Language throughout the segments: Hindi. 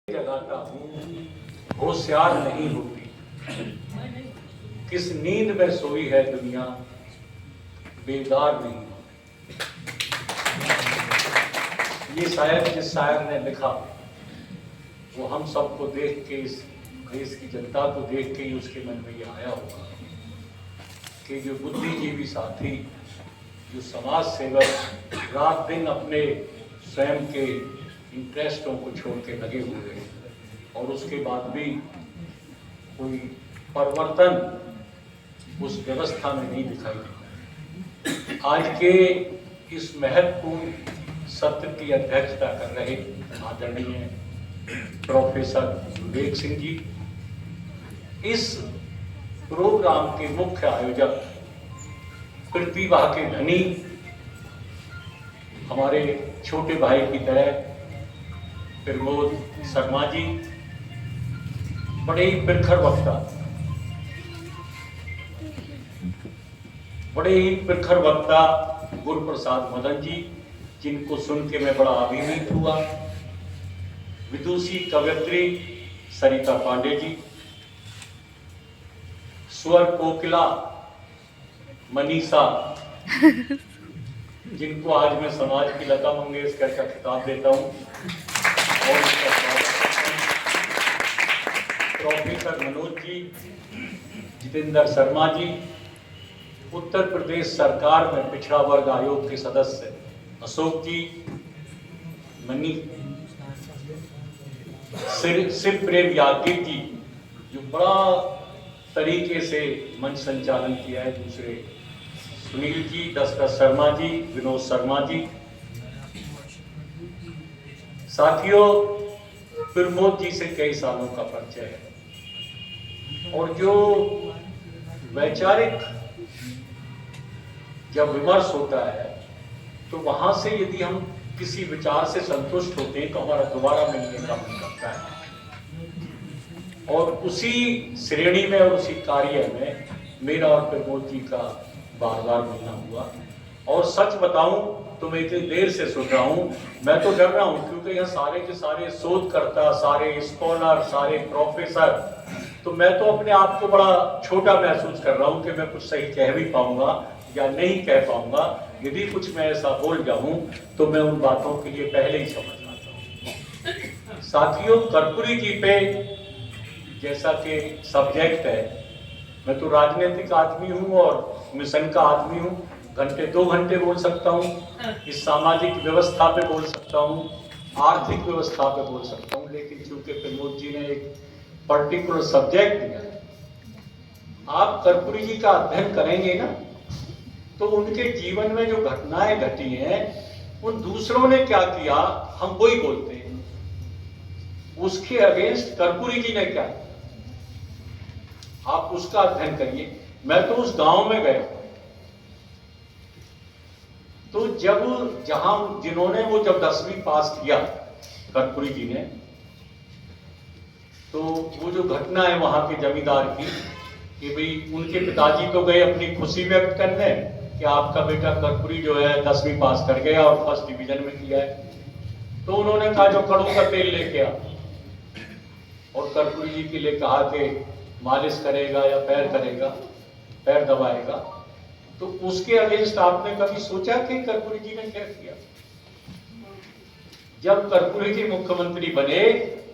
जगाता हूँ होशियार नहीं होती, किस नींद में सोई है दुनिया बेदार नहीं होती। ये शायर जिस शायर ने लिखा वो हम सबको देख के, इस देश की जनता को देख के ही उसके मन में ये आया होगा कि जो बुद्धिजीवी साथी, जो समाज सेवक रात दिन अपने स्वयं के इंटरेस्टों को छोड़ के लगे हुए हैं और उसके बाद भी कोई परिवर्तन उस व्यवस्था में नहीं दिखाई देता। आज के इस महत्वपूर्ण सत्र की अध्यक्षता कर रहे आदरणीय प्रोफेसर विवेक सिंह जी, इस प्रोग्राम के मुख्य आयोजक प्रतिभा के धनी, हमारे छोटे भाई की तरह प्रमोद शर्मा जी, बड़े ही प्रखर वक्ता गुरुप्रसाद मदन जी, जिनको सुन के मैं बड़ा अभिभूत हुआ, विदुषी कवयित्री सरिता पांडे जी, स्वर कोकिला मनीषा, जिनको आज मैं समाज की लता मंगेशकर का खिताब देता हूँ, और प्रोफेसर मनोज जी, जितेंद्र शर्मा जी, उत्तर प्रदेश सरकार में पिछड़ा वर्ग आयोग के सदस्य अशोक जी, मनी शिव प्रेम याज्ञिक जी, जो बड़ा तरीके से मंच संचालन किया है, दूसरे सुनील जी, दशरथ शर्मा जी, विनोद शर्मा जी, साथियों प्रमोद जी से कई सालों का परिचय है और जो वैचारिक जब विमर्श होता है तो वहां से यदि हम किसी विचार से संतुष्ट होते हैं तो हमारा दोबारा मिलने का मन करता है, और उसी श्रेणी में और उसी कार्य में मेरा और प्रमोद जी का बार बार मिलना हुआ। और सच बताऊं तो मैं इतनी देर से सुन रहा हूं, मैं तो डर रहा हूं क्योंकि यहाँ सारे के सारे शोधकर्ता, सारे स्कॉलर, सारे प्रोफेसर, तो मैं तो अपने आप को बड़ा छोटा महसूस कर रहा हूं कि मैं कुछ सही कह भी पाऊंगा या नहीं कह पाऊंगा। यदि कुछ मैं ऐसा बोल जाऊं तो मैं उन बातों के लिए पहले ही समझ आता हूं। साथियों, कर्पूरी जी पे जैसा कि सब्जेक्ट है, मैं तो राजनीतिक आदमी हूं और मिशन का आदमी हूं, घंटे 2 घंटे बोल सकता हूं, इस सामाजिक व्यवस्था पे बोल सकता हूं, आर्थिक व्यवस्था पे बोल सकता हूं, लेकिन चूंकि प्रमोद जी ने एक पर्टिकुलर सब्जेक्ट दिया है, आप कर्पूरी जी का अध्ययन करेंगे ना तो उनके जीवन में जो घटनाएं घटी हैं, उन दूसरों ने क्या किया हम वही बोलते हैं, उसके अगेंस्ट कर्पूरी जी ने क्या किया, आप उसका अध्ययन करिए। मैं तो उस गांव में गया तो जिन्होंने वो जब 10वीं पास किया कर्पूरी जी ने, तो वो जो घटना है वहां के जमींदार की कि भाई उनके पिताजी तो गए अपनी खुशी व्यक्त करने कि आपका बेटा कर्पूरी जो है 10वीं पास कर गया और फर्स्ट डिवीजन में किया है, तो उन्होंने कहा जो कड़ू का तेल लेके आ, और कर्पूरी जी के लिए कहा कि मालिश करेगा या पैर दबाएगा। तो उसके अगेंस्ट आपने कभी सोचा कि कर्पूरी जी ने क्या किया? जब कर्पूरी जी मुख्यमंत्री बने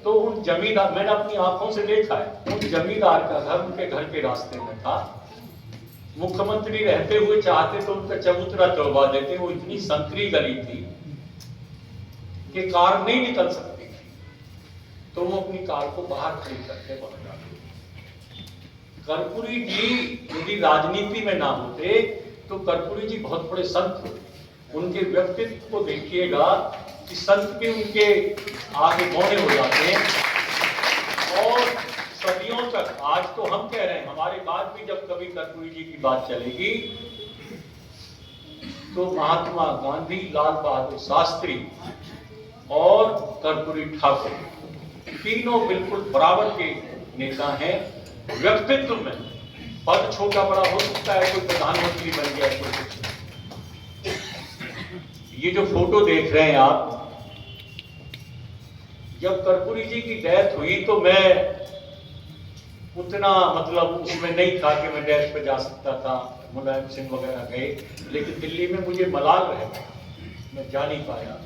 तो उन जमींदार, मैंने अपनी आंखों से देखा है, उन जमींदार का घर उनके घर के रास्ते में था। मुख्यमंत्री रहते हुए चाहते तो उनका चबूतरा तोड़वा देते, वो इतनी संकरी गली थी कि कार नहीं निकल सकती थी, तो वो अपनी कार को बाहर खड़ी करके वहां जाते। कर्पूरी जी यदि राजनीति में ना होते तो कर्पूरी जी बहुत बड़े संत थे। उनके व्यक्तित्व को देखिएगा कि संत भी उनके आगे बौने हो जाते हैं और सदियों तक। आज तो हम कह रहे हैं, हमारे बाद भी जब कभी कर्पूरी जी की बात चलेगी तो महात्मा गांधी, लाल बहादुर शास्त्री और कर्पूरी ठाकुर तीनों बिल्कुल बराबर के नेता हैं। व्यक्तित्व में पद छोटा बड़ा हो सकता है, कोई प्रधानमंत्री बन गया, कोई। ये जो फोटो देख रहे हैं आप, जब कर्पूरी जी की डेथ हुई तो मैं उतना मतलब उसमें नहीं था कि मैं डेथ पे जा सकता था, मुलायम सिंह वगैरह गए, लेकिन दिल्ली में मुझे मलाल रह गया, मैं जा नहीं पाया,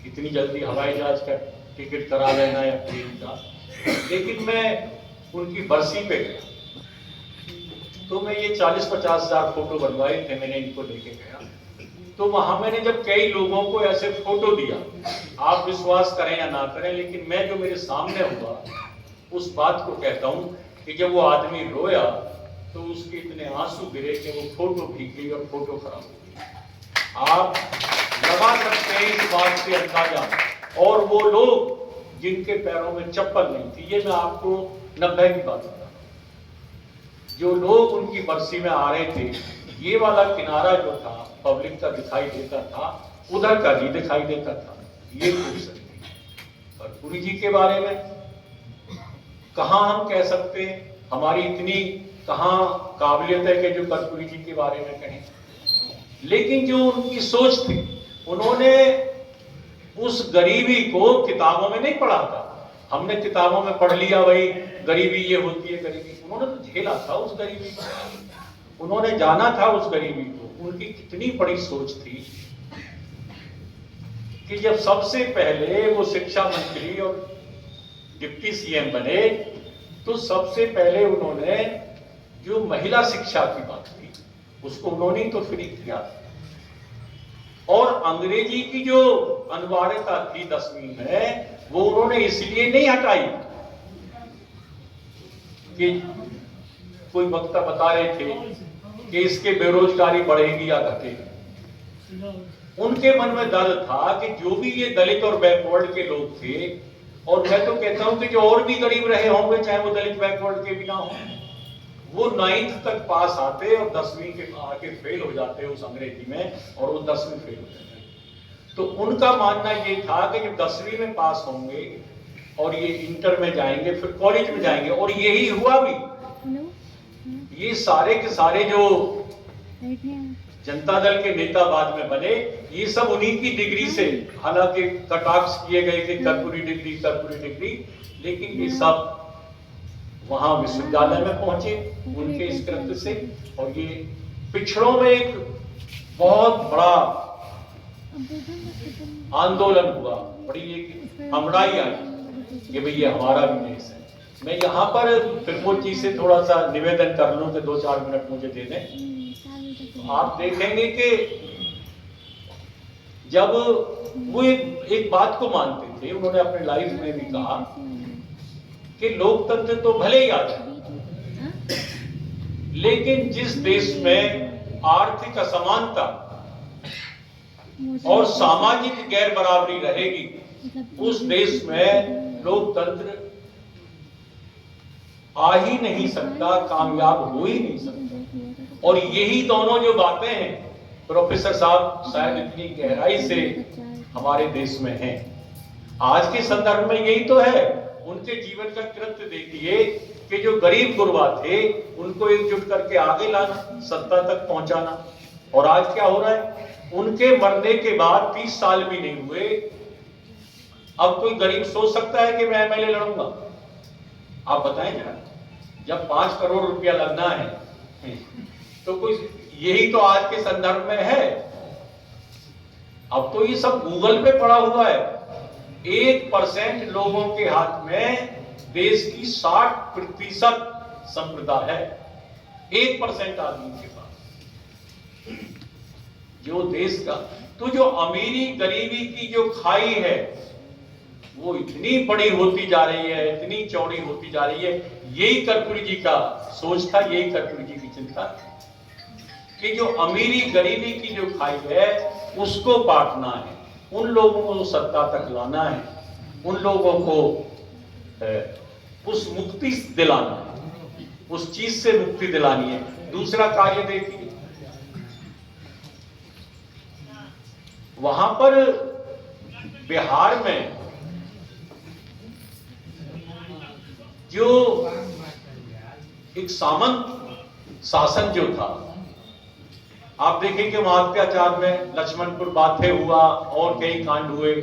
इतनी जल्दी हवाई जहाज का टिकट करा लेना या ट्रेन का। लेकिन मैं उनकी बरसी पे गया तो मैं ये 40-50 हजार फोटो बनवाए थे, मैंने इनको लेके गया। तो वहां मैंने जब कई लोगों को ऐसे फोटो दिया, आप विश्वास करें या ना करें, लेकिन मैं जो मेरे सामने हुआ उस बात को कहता हूं कि जब वो आदमी रोया तो उसके इतने आंसू गिरे कि वो फोटो भीग गई और फोटो खराब हो गई। आप लगा सकते हैं इस बात से अंदाजा। और वो लोग जिनके पैरों में चप्पल नहीं थी, ये मैं आपको 90 की बात बता रहा हूं, जो लोग उनकी बरसी में आ रहे थे, ये वाला किनारा जो था पब्लिक का दिखाई देता था, उधर का नहीं दिखाई देता था। ये पूछ सकते कर्पूरी जी के बारे में कहां हम कह सकते हैं, हमारी इतनी कहां काबिलियत है कि जो कर्पूरी जी के बारे में कहें। लेकिन जो उनकी सोच थी, उन्होंने उस गरीबी को किताबों में नहीं पढ़ा था। हमने किताबों में पढ़ लिया भाई गरीबी ये होती है गरीबी, उन्होंने तो झेला था उस गरीबी को, उन्होंने जाना था उस गरीबी को। उनकी कितनी बड़ी सोच थी कि जब सबसे पहले वो शिक्षा मंत्री और डिप्टी सीएम बने तो सबसे पहले उन्होंने जो महिला शिक्षा की बात की उसको उन्होंने तो फ्री किया। और अंग्रेजी की जो अनिवार्यता थी 10वीं में, वो उन्होंने इसलिए नहीं हटाई कि कोई वक्ता बता रहे थे कि इसके बेरोजगारी बढ़ेगी या घटेगी। उनके मन में दर्द था कि जो भी ये दलित और बैकवर्ड के लोग थे, और मैं तो कहता हूं कि जो और भी गरीब रहे होंगे चाहे वो दलित बैकवर्ड के भी ना हो, वो 9th तक पास आते और 10वीं के आके फेल हो जाते उस अंग्रेजी में, और वो 10वीं फेल हो जाते। तो उनका मानना ये था कि जब 10वीं में पास होंगे और ये इंटर में जाएंगे फिर कॉलेज में जाएंगे, और यही हुआ भी। ये सारे के सारे जो जनता दल के नेता बाद में बने, ये सब उन्हीं की डिग्री से, हालांकि कटाक्ष किए गए कि कर्पूरी डिग्री, लेकिन ये सब वहां विश्वविद्यालय में पहुंचे उनके इस कृत्य से। और ये पिछड़ों में एक बहुत बड़ा आंदोलन हुआ, बड़ी एक हमड़ाई आई कि भाई ये हमारा भी देश है। मैं यहाँ पर प्रमोद जी से थोड़ा सा निवेदन कर लूं कि 2-4 मिनट मुझे दे दें। आप देखेंगे कि जब वो एक बात को मानते थे, उन्होंने अपने लाइफ में भी कहा कि लोकतंत्र तो भले ही आ जाए, लेकिन जिस देश में आर्थिक असमानता और सामाजिक गैर बराबरी रहेगी, उस देश में लोकतंत्र आ ही नहीं सकता, कामयाब हो ही नहीं सकता। और यही दोनों जो बातें हैं प्रोफेसर साहब शायद इतनी गहराई से हमारे देश में हैं। आज के संदर्भ में यही तो है। उनके जीवन का कृत्य देखिए कि जो गरीब गुरबा थे उनको एकजुट करके आगे लाना, सत्ता तक पहुंचाना। और आज क्या हो रहा है, उनके मरने के बाद 30 साल भी नहीं हुए, अब कोई गरीब सोच सकता है कि मैं एमएलए लड़ूंगा? आप बताएं जरा, जब 5 करोड़ रुपया लगना है तो कोई, यही तो आज के संदर्भ में है। अब तो ये सब गूगल पे पड़ा हुआ है। 1% लोगों के हाथ में देश की 60% संपदा है, 1% आदमी के पास जो देश का। तो जो अमीरी गरीबी की जो खाई है वो इतनी बड़ी होती जा रही है, इतनी चौड़ी होती जा रही है। यही कर्पूरी जी का सोच था, यही कर्पूरी जी की चिंता थी कि जो अमीरी गरीबी की जो खाई है उसको पाटना है, उन लोगों को सत्ता तक लाना है, उन लोगों को उस मुक्ति दिलाना है, उस चीज से मुक्ति दिलानी है। दूसरा कार्य देखिए, वहां पर बिहार में जो एक सामंत शासन जो था, आप देखें कि वहां अत्याचार में लक्ष्मणपुर बाथे हुआ और कई कांड हुए,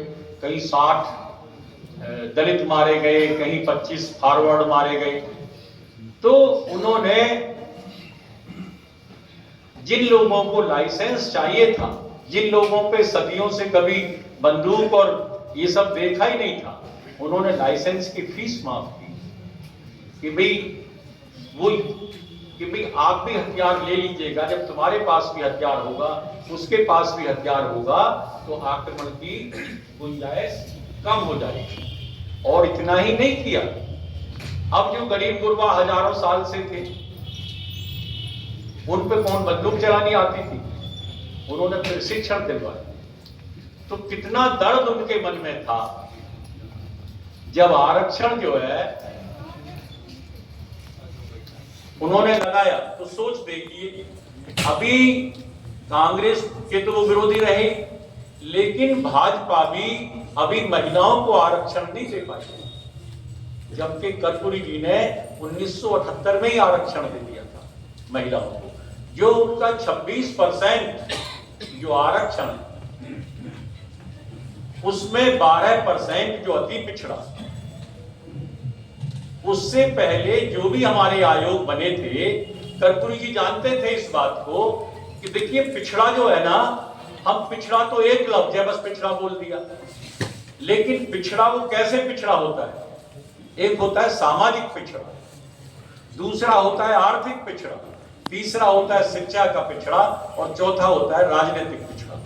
कई 60 दलित मारे गए, कहीं 25 फॉरवर्ड मारे गए। तो उन्होंने जिन लोगों को लाइसेंस चाहिए था, जिन लोगों पे सदियों से कभी बंदूक और ये सब देखा ही नहीं था, उन्होंने लाइसेंस की फीस माफ की कि भाई आप भी हथियार ले लीजिएगा, जब तुम्हारे पास भी हथियार होगा, उसके पास भी हथियार होगा, तो आक्रमण की गुंजाइश कम हो जाएगी। और इतना ही नहीं किया, अब जो गरीब गुरबा हजारों साल से थे, उन पे कौन बंदूक चलानी आती थी, उन्होंने प्रशिक्षण दिलवाया। तो कितना दर्द उनके मन में था जब आरक्षण जो है उन्होंने लगाया। तो सोच देखिए, अभी कांग्रेस के तो वो विरोधी रहे, लेकिन भाजपा भी अभी महिलाओं को आरक्षण नहीं दे पाई, जबकि कर्पूरी जी ने 1978 में ही आरक्षण दे दिया था महिलाओं को। जो उनका 26% जो आरक्षण है, उसमें 12% जो अति पिछड़ा, उससे पहले जो भी हमारे आयोग बने थे, कर्पूरी जी जानते थे इस बात को कि देखिए पिछड़ा जो है ना, हम पिछड़ा तो एक लफ्ज है, बस पिछड़ा बोल दिया, लेकिन पिछड़ा वो कैसे पिछड़ा होता है? एक होता है सामाजिक पिछड़ा, दूसरा होता है आर्थिक पिछड़ा, तीसरा होता है शिक्षा का पिछड़ा, और चौथा होता है राजनीतिक पिछड़ा।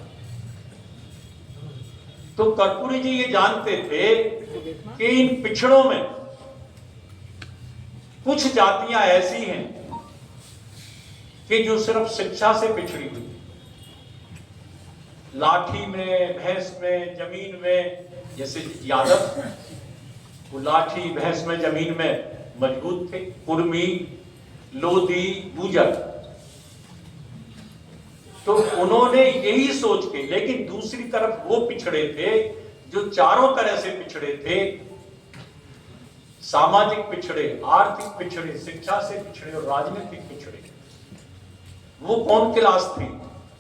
तो कर्पूरी जी ये जानते थे कि इन पिछड़ों में कुछ जातियां ऐसी हैं कि जो सिर्फ शिक्षा से पिछड़ी हुई, लाठी में, भैंस में, जमीन में, जैसे यादव वो लाठी, भैंस में, जमीन में मजबूत थे, कुर्मी, लोधी, गुजर। तो उन्होंने यही सोच के, लेकिन दूसरी तरफ वो पिछड़े थे जो चारों तरह से पिछड़े थे, सामाजिक पिछड़े, आर्थिक पिछड़े, शिक्षा से पिछड़े और राजनीतिक पिछड़े। वो कौन क्लास थी?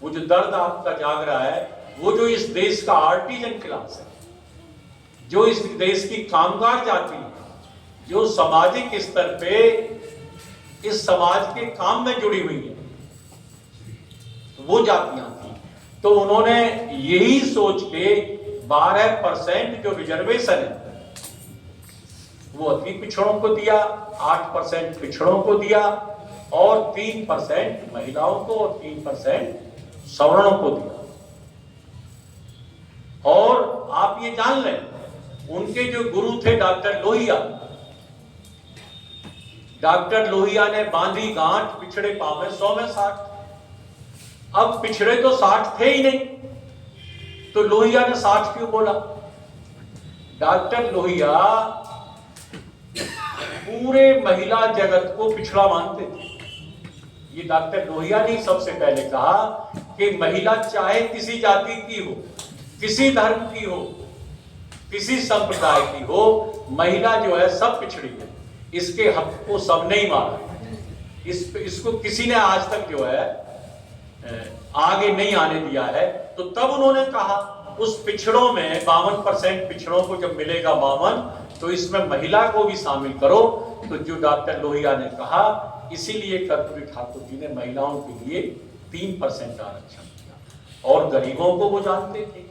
वो जो दर्द आपका जाग रहा है, वो जो इस देश का आर्टिजन क्लास है, जो इस देश की कामगार जाति है, जो सामाजिक स्तर पे इस समाज के काम में जुड़ी हुई है, वो जातियां थी। तो उन्होंने यही सोच के 12% जो रिजर्वेशन है वो अति पिछड़ों को दिया, 8% पिछड़ों को दिया, और 3% महिलाओं को और 3% सवर्णों को दिया। और आप ये जान लें, उनके जो गुरु थे डॉक्टर लोहिया, डॉक्टर लोहिया ने बांधी गांठ पिछड़े पांव में 100 में 60। अब पिछड़े तो 60 थे ही नहीं, तो लोहिया ने 60 क्यों बोला? डॉक्टर लोहिया पूरे महिला जगत को पिछड़ा मानते थे। ये डॉक्टर लोहिया ने सबसे पहले कहा कि महिला चाहे किसी जाति की हो, किसी धर्म की हो, किसी संप्रदाय की हो, महिला जो है सब पिछड़ी है, इसके हक को सबने ही मारा। इसको किसी ने आज तक जो है आगे नहीं आने दिया है। तो तब उन्होंने कहा उस पिछड़ों में 52% पिछड़ों को जब मिलेगा 52, तो इसमें महिला को भी शामिल करो। तो जो डॉक्टर लोहिया ने कहा, इसीलिए कर्पूरी ठाकुर जी ने महिलाओं के लिए 3% आरक्षण दिया, और गरीबों को वो जानते थे।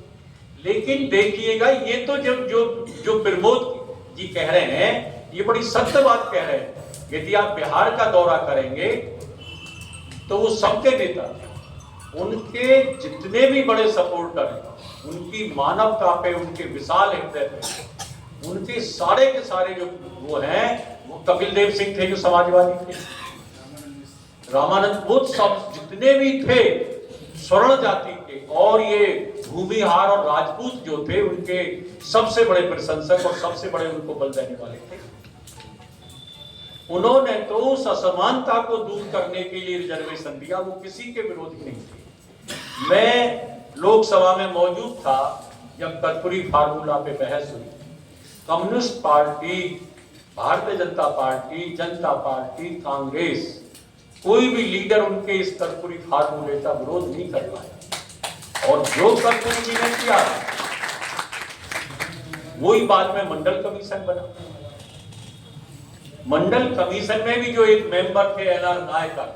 लेकिन देखिएगा, ये तो जो प्रमोद जी कह रहे हैं, ये बड़ी सत्य बात कह रहे हैं। यदि आप बिहार का दौरा करेंगे तो वो सबके नेता थे, उनके जितने भी बड़े सपोर्टर हैं, उनकी मानवता पे, उनके विशाल हृदय पे, उनके सारे के सारे जो वो हैं, वो कपिल देव सिंह थे जो समाजवादी थे, रामानंद, वो सब जितने भी थे स्वर्ण जाति के, और ये भूमिहार और राजपूत जो थे, उनके सबसे बड़े प्रशंसक और सबसे बड़े उनको बल देने वाले थे। उन्होंने तो उस असमानता को दूर करने के लिए रिजर्वेशन दिया, वो किसी के विरोधी नहीं थे। मैं लोकसभा में मौजूद था जब कर्पूरी फार्मूला पे बहस हुई। Communist party, Bharatiya Janata party, जनता पार्टी, कांग्रेस, कोई भी लीडर उनके इस कर्पूरी फार्मूले का विरोध नहीं कर पाया। और जो कर्पूरी जी ने किया, वही बाद में मंडल कमीशन बना। मंडल कमीशन में भी जो एक मेंबर थे एनआर नायकर,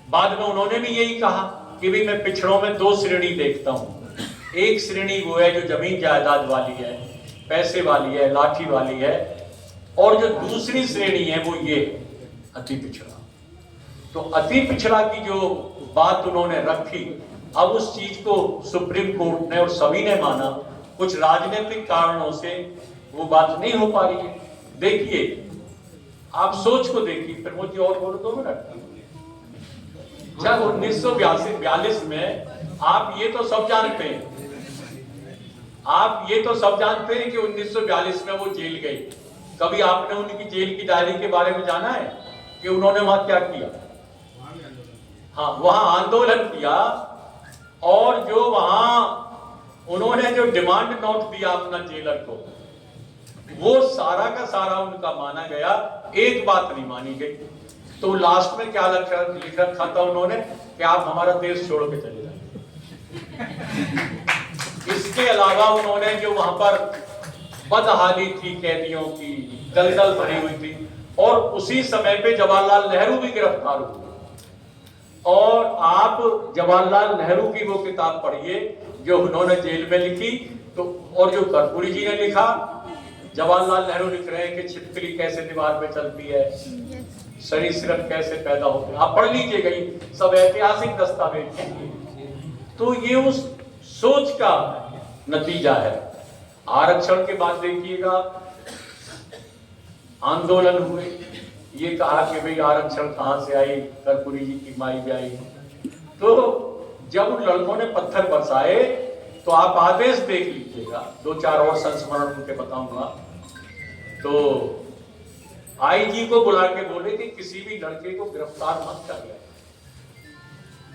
बाद में उन्होंने भी यही कहा कि भाई मैं पिछड़ों में दो श्रेणी देखता हूं। एक श्रेणी वो है जो जमीन जायदाद वाली है, पैसे वाली है, लाठी वाली है, और जो दूसरी श्रेणी है वो ये अति पिछड़ा। तो अति पिछड़ा की जो बात उन्होंने रखी, अब उस चीज को सुप्रीम कोर्ट ने और सभी ने माना। कुछ राजनीतिक कारणों से वो बात नहीं हो पा रही है। देखिए, आप सोच को देखिए, प्रमोद जी और बोलो 2 मिनट। जब 1942 में, आप ये तो सब जानते हैं, आप ये तो सब जानते हैं कि 1942 में वो जेल गई। कभी आपने उनकी जेल की डायरी के बारे में जाना है कि उन्होंने वहां क्या किया? हाँ, वहां आंदोलन किया, और जो वहां उन्होंने जो डिमांड नोट दिया अपना जेलर को, वो सारा का सारा उनका माना गया, एक बात नहीं मानी गई। तो लास्ट में क्या लिख रखा था उन्होंने कि आप हमारा देश छोड़ के चले जाए। इसके अलावा उन्होंने जो वहां पर बदहाली थी कैदियों की, दलदल भरी हुई थी, और उसी समय पे जवाहरलाल नेहरू भी गिरफ्तार हुए। और आप जवाहरलाल नेहरू की वो किताब पढ़िए जो उन्होंने जेल में लिखी, तो और जो कर्पूरी जी ने लिखा, जवाहरलाल नेहरू लिख रहे हैं कि छिपकली कैसे दीवार पे चलती है, सरीसृप कैसे पैदा होते हैं। आप पढ़ लीजिएगा, सब ऐतिहासिक दस्तावेज हैं। तो ये उस सोच का नतीजा है। आरक्षण के बाद देखिएगा आंदोलन हुए, ये कहा कि भाई आरक्षण कहां से आई, कर्पूरी जी की माई भी आई। तो जब उन लड़कों ने पत्थर बरसाए, तो आप आदेश देख लीजिएगा, 2-4 और संस्मरण उनके बताऊंगा। तो आईजी को बुला के बोले कि किसी भी लड़के को गिरफ्तार मत करिए,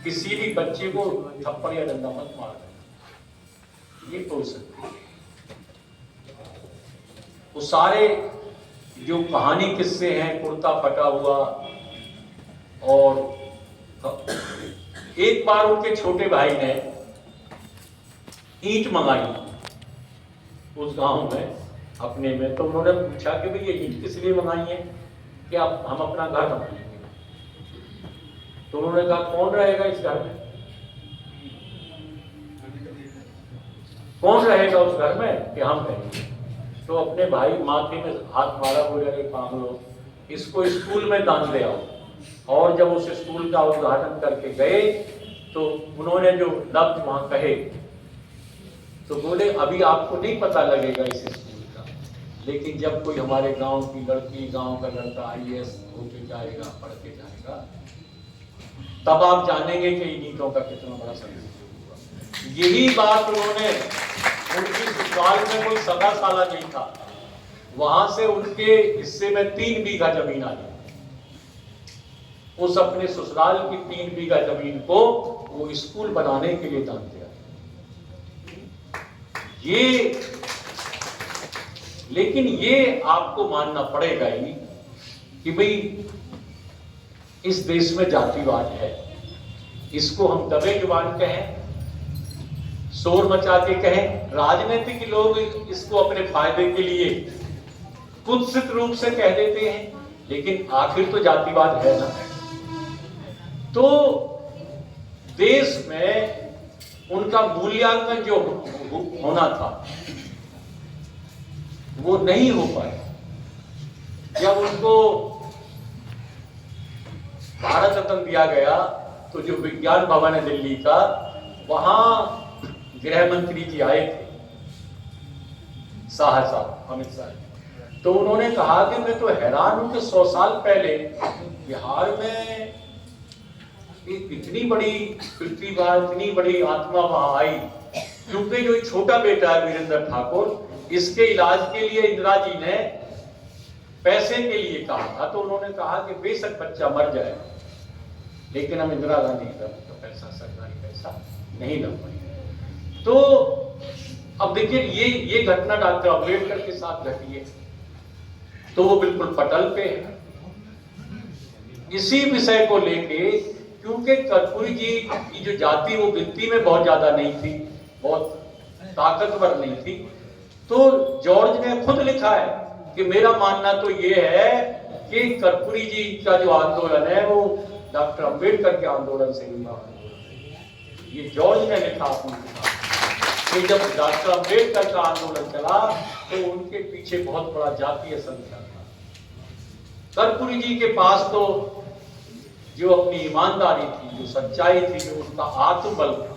किसी भी बच्चे को थप्पड़ या डंडा मत मार। ये बोल सकते, वो सारे जो कहानी किस्से हैं, कुर्ता फटा हुआ, और एक बार उनके छोटे भाई ने ईंट मंगाई उस गांव में अपने में। तो उन्होंने पूछा कि भाई ये ईंट किस लिए मंगाई है? कि अब हम अपना घर बनाएंगे। तो उन्होंने कहा कौन रहेगा इस घर में, कौन रहेगा उस घर में? कि हम रहेंगे। तो अपने भाई माथे में हाथ मारा, बोले अरे काम लो, इसको स्कूल में दान दे आओ। और जब उस स्कूल का उद्घाटन करके गए, तो उन्होंने जो लफ्ज वहां कहे, तो बोले अभी आपको नहीं पता लगेगा इस स्कूल का, लेकिन जब कोई हमारे गांव की लड़की, गांव का लड़का IAS होके जाएगा, पढ़ के जाएगा, तब आप जानेंगे कि इन ईंटों का कितना बड़ा संदेश हुआ। यही बात उन्होंने, उनकी ससुराल में कोई सगा साला नहीं था, वहां से उनके हिस्से में 3 बीघा जमीन आई। उस अपने ससुराल की 3 बीघा जमीन को वो स्कूल बनाने के लिए दान दिया। ये, लेकिन ये आपको मानना पड़ेगा ही कि भाई इस देश में जातिवाद है। इसको हम दबे जुबान कहें, शोर मचा के कहें, राजनीतिक लोग इसको अपने फायदे के लिए कुत्सित रूप से कह देते हैं, लेकिन आखिर तो जातिवाद है ना। तो देश में उनका मूल्यांकन जो होना था वो नहीं हो पाया। जब उनको भारत रत्न दिया गया, तो जो विज्ञान भवन है दिल्ली का, वहां गृह मंत्री जी आए थे, शाह साहब, अमित शाह। तो उन्होंने कहा कि मैं तो हैरान हूं कि 100 साल पहले बिहार में इतनी बड़ी प्रतिभा, इतनी बड़ी आत्मा वहां आई, क्योंकि जो छोटा बेटा है वीरेंद्र ठाकुर, इसके इलाज के लिए इंदिरा जी ने पैसे के लिए कहा था। तो उन्होंने कहा कि बेशक बच्चा मर जाए, लेकिन हम इंदिरा गांधी का पैसा, सरकारी पैसा नहीं लग पाएंगे। तो अब देखिए, ये घटना डॉक्टर अम्बेडकर के साथ घटी है, तो वो बिल्कुल पटल पे है इसी विषय को लेके। क्योंकि कर्पूरी जी की जो जाति वो गिनती में बहुत ज्यादा नहीं थी, बहुत ताकतवर नहीं थी, तो जॉर्ज ने खुद लिखा है कि मेरा मानना तो ये है कि कर्पूरी जी का जो आंदोलन है वो डॉक्टर अंबेडकर के आंदोलन से जुड़ा है। ये जॉर्ज ने लिखा अपनी किताब कि जब डॉक्टर अंबेडकर का आंदोलन चला तो उनके पीछे बहुत बड़ा जातीय संख्या था। कर्पूरी जी के पास तो जो अपनी ईमानदारी थी, जो सच्चाई थी, जो उसका आत्मबल था,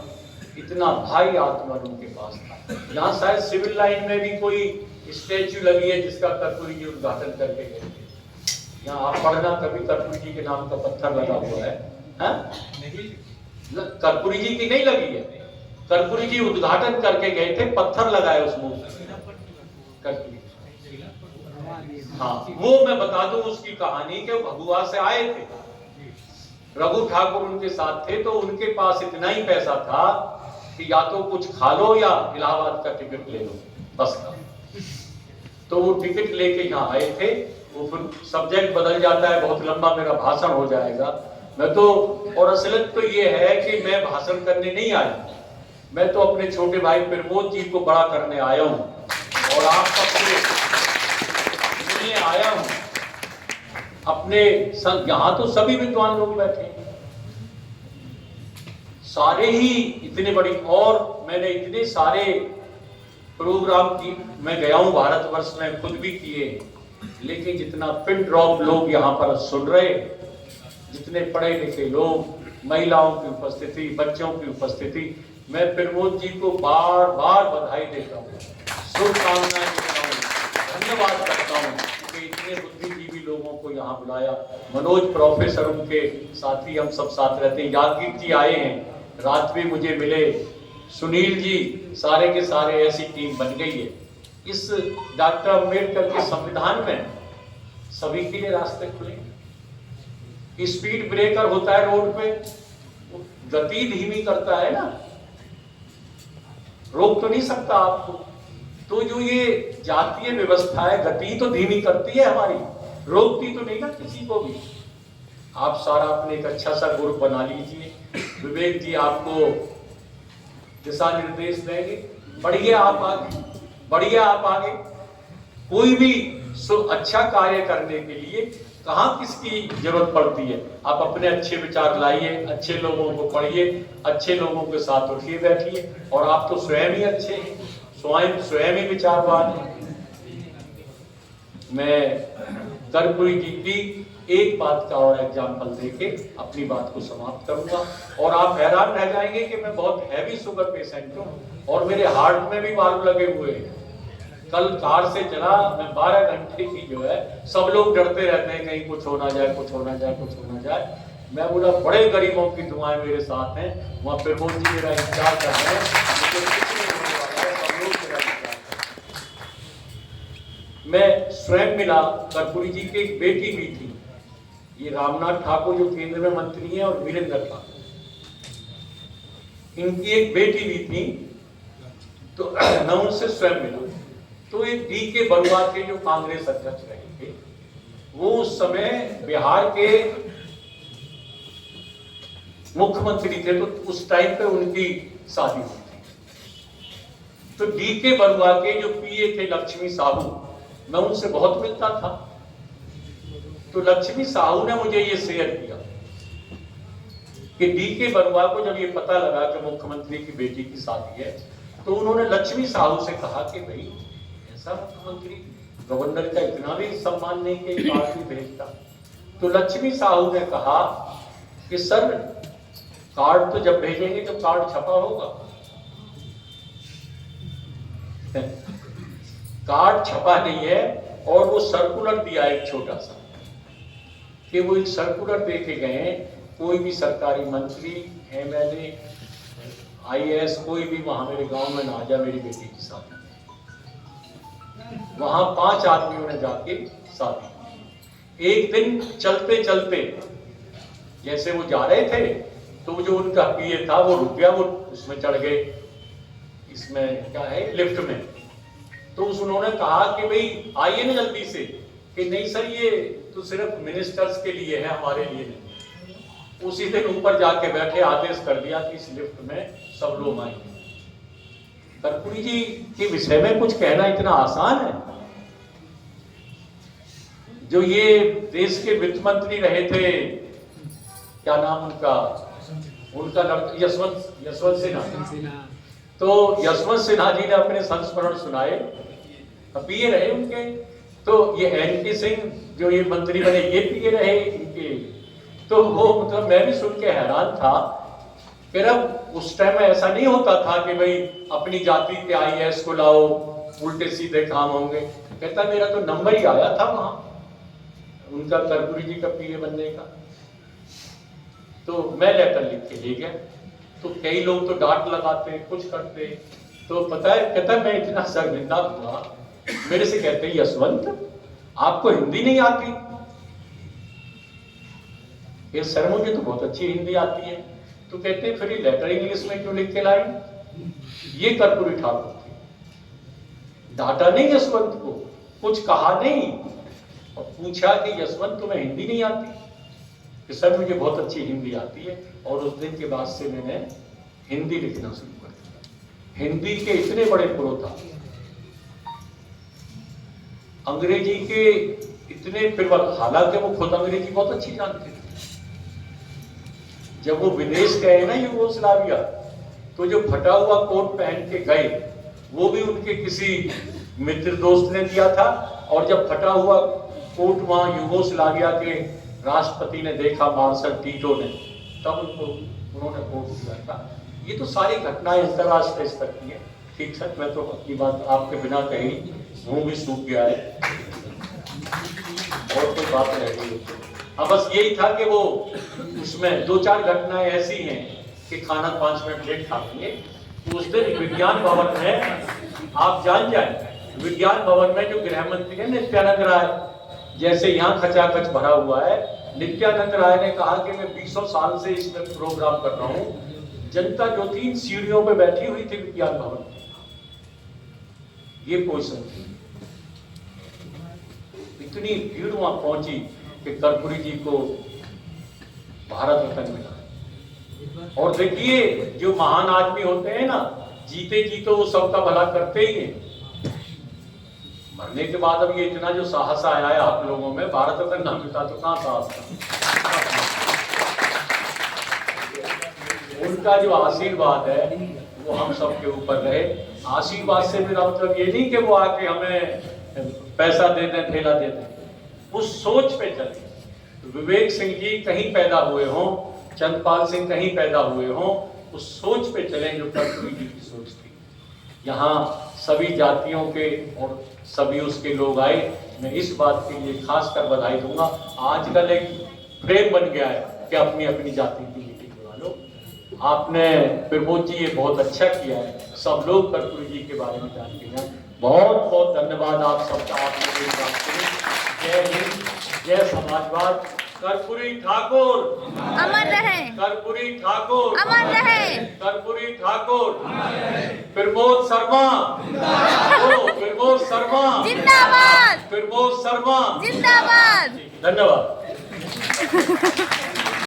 इतना भाई आत्मबल उनके पास था। यहाँ शायद सिविल लाइन में भी कोई स्टैच्यू लगी है जिसका कर्पूरी जी उद्घाटन करके गए थे। यहाँ आप पढ़ना, कभी कर्पूरी जी के नाम का पत्थर लगा हुआ है, कर्पूरी जी की नहीं लगी है, कर्पूरी जी उद्घाटन करके गए थे, पत्थर लगाए उस मूर्ति कर्पूरी। हाँ, वो मैं बता दूं उसकी कहानी कि भभुआ से आए थे, रघु ठाकुर उनके साथ थे, तो उनके पास इतना ही पैसा था कि या तो कुछ खा लो या इलाहाबाद का टिकट ले लो बस का। तो वो टिकट लेके यहाँ आए थे। वो फिर सब्जेक्ट बदल जाता है, बहुत लंबा मेरा भाषण हो जाएगा। मैं तो, और असलियत तो ये है कि मैं भाषण करने नहीं आया, मैं तो अपने छोटे भाई प्रमोद जी को बड़ा करने आया हूँ और आप सबसे आया हूँ अपने संग। यहाँ तो सभी विद्वान लोग बैठे हैं, सारे ही इतने बड़ी, और मैंने इतने सारे प्रोग्राम की मैं गया हूं भारतवर्ष में, खुद भी किए, लेकिन जितना पिन ड्रॉप लोग यहाँ पर सुन रहे, जितने पढ़े लिखे लोग, महिलाओं की उपस्थिति, बच्चों की उपस्थिति, मैं प्रमोद जी को बार बार बधाई देता हूँ, शुभकामनाएं देता हूँ, धन्यवाद करता हूँ कि इतने बुद्धिजीवी लोगों को यहाँ बुलाया। मनोज प्रोफेसर उनके साथी, हम सब साथ रहते हैं, यादगीर जी आए हैं, रात भी मुझे मिले, सुनील जी, सारे के सारे, ऐसी टीम बन गई है। इस डॉक्टर अंबेडकर के संविधान में सभी के लिए रास्ते खुले। स्पीड ब्रेकर होता है रोड पे, गति धीमी करता है ना, रोक तो नहीं सकता आपको। तो जो ये जातीय व्यवस्था है, गति तो धीमी करती है हमारी, रोकती तो नहीं ना किसी को भी। आप सारा अपने एक अच्छा सा ग्रुप बना लीजिए, विवेक जी आपको दिशा निर्देश देंगे, बढ़िए आप आगे, बढ़िया आप आगे। कोई भी अच्छा कार्य करने के लिए कहाँ किसकी जरूरत पड़ती है, आप अपने अच्छे विचार लाइए, अच्छे लोगों को पढ़िए, अच्छे लोगों के साथ उठिए बैठिए, और आप तो स्वयं ही अच्छे हैं, स्वयं ही विचारवान हैं। मैं कर्पूरी जी की एक बात का और एग्जाम्पल देके अपनी बात को समाप्त करूंगा, और आप हैरान रह जाएंगे कि मैं बहुत हैवी शुगर पेशेंट हूँ और मेरे हार्ट में भी वाल्व लगे हुए हैं। कल कार से चला मैं 12 घंटे की जो है, सब लोग डरते रहते हैं कहीं कुछ हो ना जाए, कुछ हो ना जाए, कुछ हो ना जाए। मैं बोला बड़े गरीबों की दुआएं मेरे साथ हैं, वहाँ प्रमोद जी मेरा इंतजार कर रहे हैं, मैं स्वयं मिला। कर्पूरी जी की एक बेटी भी थी, ये रामनाथ ठाकुर जो केंद्र में मंत्री हैं, और वीरेंद्र ठाकुर, इनकी एक बेटी भी थी, तो मैं उनसे स्वयं मिला। तो एक डी के बरुआ के जो कांग्रेस अध्यक्ष रहे थे, वो उस समय बिहार के मुख्यमंत्री थे, तो उस टाइम पे उनकी शादी हुई थी। तो डी के बरुआ के जो पीए थे लक्ष्मी साहू, मैं उनसे बहुत मिलता था। तो लक्ष्मी साहू ने मुझे ये शेयर किया कि डी के बरुआ को जब ये पता लगा कि मुख्यमंत्री की बेटी की शादी है, तो उन्होंने लक्ष्मी साहू से कहा कि भाई ऐसा मुख्यमंत्री, गवर्नर का इतना भी सम्मान नहीं कि कार्ड भी भेजता। तो लक्ष्मी साहू ने कहा कि सर कार्ड तो जब भेजेंगे जब कार्ड छपा होगा। कार्ड छपा नहीं है, और वो सर्कुलर दिया एक छोटा सा, कि वो एक सर्कुलर दे के गए, कोई भी सरकारी मंत्री, एमएलए, आईएएस कोई भी वहां मेरे गांव में ना आ जा मेरी बेटी की शादी। वहां 5 आदमियों ने जाके शादी। एक दिन चलते चलते जैसे वो जा रहे थे, तो जो उनका पीए था वो रुक गया, वो उसमें चढ़ गए, इसमें क्या है लिफ्ट में। तो उन्होंने कहा कि भाई आइए ना जल्दी से, कि नहीं सर ये तो सिर्फ मिनिस्टर्स के लिए है, हमारे लिए नहीं। उसी दिन ऊपर जाके बैठे, आदेश कर दिया कि इस लिफ्ट में सब लोग आएंगे। कर्पूरी जी के विषय में कुछ कहना इतना आसान है? जो ये देश के वित्त मंत्री रहे थे, क्या नाम उनका यशवंत सिन्हा। तो यशवंत सिन्हा जी ने अपने संस्मरण सुनाए, पिए रहे उनके। तो ये एनपी सिंह जो ये मंत्री बने, ये पिए रहे इनके। तो वो मतलब मैं भी सुन के हैरान था। फिर अब उस टाइम में ऐसा नहीं होता था कि भाई अपनी जाति के आईएएस को लाओ, उल्टे सीधे काम होंगे। कहता मेरा तो नंबर ही आया था वहां उनका, कर्पूरी जी का पीए बनने का। तो मैं लेटर लिख के ले गया। तो कई लोग तो डांट लगाते, कुछ करते। तो पता है, कहता मैं इतना शर्मिंदा हुआ, मेरे से कहते यशवंत आपको हिंदी नहीं आती? ये सर मुझे तो बहुत अच्छी हिंदी आती है। तो कहते फिर ये लेटर इंग्लिश में क्यों लिख के लाए? ये कर्पूरी ठाकुर थे। डांटा नहीं यशवंत को, कुछ कहा नहीं, और पूछा कि यशवंत तुम्हें हिंदी नहीं आती? कि सर मुझे बहुत अच्छी हिंदी आती है। और उस दिन के बाद से मैंने हिंदी लिखना शुरू कर दिया। हिंदी के इतने बड़े पुरोधा, अंग्रेजी के इतने फिरवल, हालांकि वो खुद अंग्रेजी बहुत अच्छी जानते थे। जब वो विदेश गए ना यूगोस्लाविया, तो जो फटा हुआ कोट पहन के गए, वो भी उनके किसी मित्र दोस्त ने दिया था। और जब फटा हुआ कोट वहां यूगोस्लाविया के राष्ट्रपति ने देखा, मार्शल टीटो ने, तब उन्होंने कोट दिया था। ये तो सारी घटनाएं अंतरराष्ट्रीय स्तर की है। ठीक है, मैं तो अपनी बात आपके बिना कही, मुंह भी सूख गया है और कोई बात रह गई। अब बस यही था कि वो उसमें 2-4 घटनाएं ऐसी हैं कि खाना 5 मिनट लेट खा लेंगे। उस दिन विज्ञान भवन में, आप जान जाए, विज्ञान भवन में जो गृह मंत्री है नित्यानंद राय, जैसे यहाँ खचाखच भरा हुआ है, नित्यानंद राय ने कहा कि मैं 20 साल से इसमें प्रोग्राम कर रहा हूँ। जनता जो थी सीढ़ियों पे बैठी हुई थी विज्ञान भवन, ये पोजीशन थी। इतनी भीड़ वहां पहुंची कि कर्पूरी जी को भारत रत्न मिला। और देखिए, जो महान आदमी होते हैं ना, जीते जी तो वो सबका भला करते ही हैं। मरने के बाद अब ये इतना जो साहस आया है आप लोगों में, भारत रत्न ना मिलता तो कहां साहस था। उनका जो आशीर्वाद है वो हम सबके ऊपर रहे। आशीर्वाद से मेरा मतलब ये नहीं कि वो आके हमें पैसा दे दें, थैला दे दें, उस सोच पे चले। विवेक सिंह जी कहीं पैदा हुए हों, चंद्रपाल सिंह कहीं पैदा हुए हों, उस सोच पे चले जो कर्पूरी जी की सोच थी। यहाँ सभी जातियों के और सभी उसके लोग आए। मैं इस बात के लिए खासकर बधाई दूंगा। आजकल एक फ्रेम बन गया है कि अपनी अपनी जाति की मीटिंग बुला लो। आपने प्रमोद जी ये बहुत अच्छा किया है, सब लोग कर्पूरी जी के बारे में जानते हैं। बहुत बहुत धन्यवाद आप सबका। आपने जय हिंद, जय समाजवाद। कर्पूरी ठाकुर अमर रहे, कर्पूरी ठाकुर अमर रहे, कर्पूरी ठाकुर। प्रमोद शर्मा, प्रमोद शर्मा जिंदाबाद, प्रमोद शर्मा जिंदाबाद। धन्यवाद।